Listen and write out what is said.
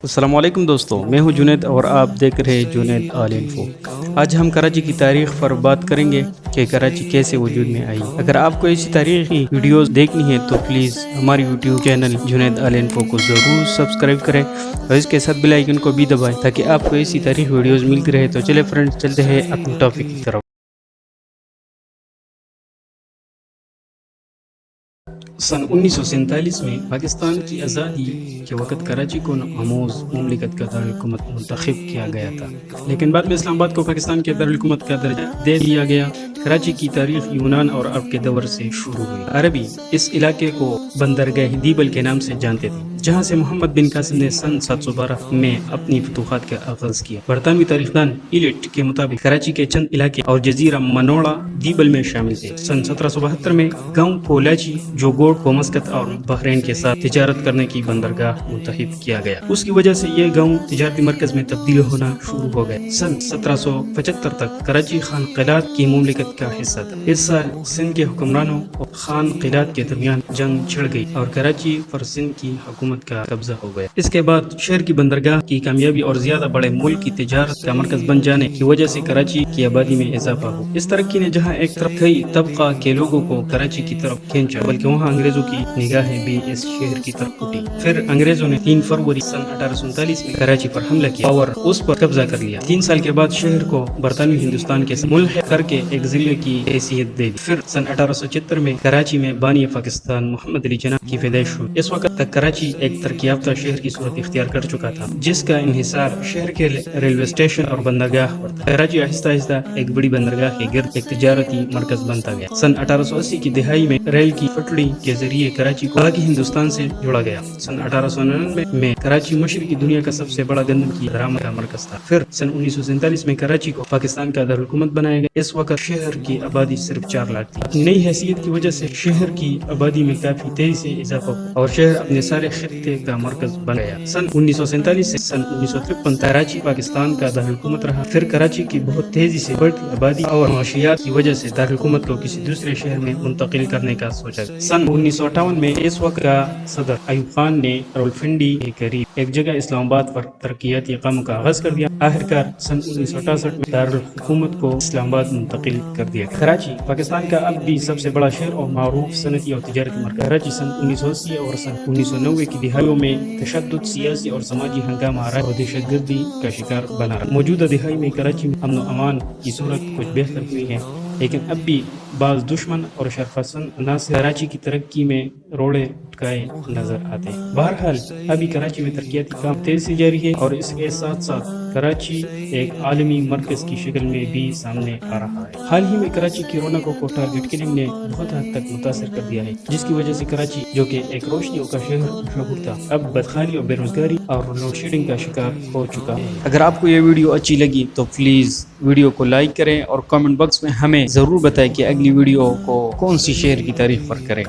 السلام علیکم دوستوں، میں ہوں جنید اور آپ دیکھ رہے ہیں جنید آل انفو۔ آج ہم کراچی کی تاریخ پر بات کریں گے کہ کراچی کیسے وجود میں آئی۔ اگر آپ کو ایسی تاریخی ویڈیوز دیکھنی ہے تو پلیز ہماری یوٹیوب چینل جنید آل انفو کو ضرور سبسکرائب کریں اور اس کے ساتھ بیل آئیکن کو بھی دبائیں تاکہ آپ کو ایسی تاریخی ویڈیوز ملتی رہے۔ تو چلے فرینڈز، چلتے ہیں اپنے ٹاپک کی طرف۔ سن 1947 میں پاکستان کی آزادی کے وقت کراچی کو آموز مملکت کا دارالحکومت منتخب کیا گیا تھا، لیکن بعد میں اسلام آباد کو پاکستان کے دارالحکومت کا درجہ دے دیا گیا۔ کراچی کی تاریخ یونان اور عرب کے دور سے شروع ہوئی۔ عربی اس علاقے کو بندرگاہ دیبل کے نام سے جانتے تھے، جہاں سے محمد بن قاسم نے سن 712 میں اپنی فتوحات کا آغاز کیا۔ برطانوی تاریخدان ایلیٹ کے مطابق کراچی کے چند علاقے اور جزیرہ منوڑا دیبل میں شامل تھے۔ سن 1772 میں گاؤں پولاچی جو گوڑ کو مسقط اور بحرین کے ساتھ تجارت کرنے کی بندرگاہ منتخب کیا گیا، اس کی وجہ سے یہ گاؤں تجارتی مرکز میں تبدیل ہونا شروع ہو گئے۔ سن 1775 تک کراچی خان قلات کی مملکت کا حصہ تھا۔ اس سال سندھ کے حکمرانوں اور خان قلات کے درمیان جنگ چھڑ گئی اور کراچی پر سندھ کی حکومت کا قبضہ ہو گیا۔ اس کے بعد شہر کی بندرگاہ کی کامیابی اور زیادہ بڑے ملک کی تجارت کا مرکز بن جانے کی وجہ سے کراچی کی آبادی میں اضافہ ہوا۔ اس ترقی نے جہاں ایک طرف کئی طبقہ کے لوگوں کو کراچی کی طرف کھینچا، بلکہ وہاں انگریزوں کی نگاہیں بھی اس شہر کی طرف اٹھی۔ پھر انگریزوں نے 3 فروری سن 1839 میں کراچی پر حملہ کیا اور اس پر قبضہ کر لیا۔ 3 سال کے بعد شہر کو برطانوی ہندوستان کے ساتھ ملحق کر کے ایک ضلع کی حیثیت دے دی۔ پھر سن 1876 میں کراچی میں بانی پاکستان محمد علی جناح کی پیدائش ہوئی۔ اس وقت تک کراچی ایک ترقی یافتہ شہر کی صورت اختیار کر چکا تھا، جس کا انحصار شہر کے ریلوے اسٹیشن اور بندرگاہ پر تھا۔ کراچی آہستہ آہستہ ایک بڑی بندرگاہ کے گرد ایک تجارتی مرکز بنتا گیا۔ سن 1880 کی دہائی میں ریل کی پٹڑی کے ذریعے کراچی کو باقی ہندوستان سے جوڑا گیا۔ سن 1899 میں کراچی مشرقی دنیا کا سب سے بڑا گندم کی درآمد کا مرکز تھا۔ پھر سن 1947 میں کراچی کو پاکستان کا دارالحکومت بنایا گیا۔ اس وقت شہر کی آبادی صرف 4 لاکھ تھی۔ اپنی نئی حیثیت کی وجہ سے شہر کی آبادی میں کافی تیزی سے اضافہ ہوا اور شہر اپنے سارے خطے کا مرکز بن گیا۔ سن 1947 سے سن 1953 کراچی پاکستان کا دارالحکومت رہا۔ پھر کراچی کی بہت تیزی سے بڑھتی آبادی اور معاشیات کی وجہ سے دارالحکومت کو کسی دوسرے شہر میں منتقل کرنے کا سوچا گیا۔ سن 1958 میں اس وقت کا صدر ایوب خان نے راولپنڈی کے قریب ایک جگہ اسلام آباد پر ترقیاتی اقداموں کا آغاز کر دیا۔ آخرکار سن 1968 میں دارالحکومت کو اسلام آباد منتقل کر دیا گیا۔ کراچی پاکستان کا اب بھی سب سے بڑا شہر اور معروف صنعتی اور تجارتی مرکز۔ کراچی سن 1980 اور سن 1990 کی دہائیوں میں تشدد، سیاسی اور سماجی ہنگامہ آرائی اور دہشت گردی کا شکار بنا رہا۔ موجودہ دہائی میں کراچی میں امن و امان کی صورت کچھ بہتر ہوئی ہے، لیکن اب بھی بعض دشمن اور شرپسند عناصر کراچی کی ترقی میں روڑے اٹکائے نظر آتے ہیں۔ بہرحال ابھی کراچی میں ترقیاتی کام تیزی سے جاری ہے اور اس کے ساتھ ساتھ کراچی ایک عالمی مرکز کی شکل میں بھی سامنے آ رہا ہے۔ حال ہی میں کراچی کی رونق کو ٹارگٹ کلنگ نے بہت حد تک متاثر کر دیا ہے، جس کی وجہ سے کراچی جو کہ ایک روشنیوں کا شہر مشہور تھا، اب بدحالی اور بے روزگاری اور لوڈ شیڈنگ کا شکار ہو چکا ہے۔ اگر آپ کو یہ ویڈیو اچھی لگی تو پلیز ویڈیو کو لائک کریں اور کامنٹ باکس میں ہمیں ضرور بتائیں کہ اگلی ویڈیو کو کون سی شہر کی تعریف پر کریں۔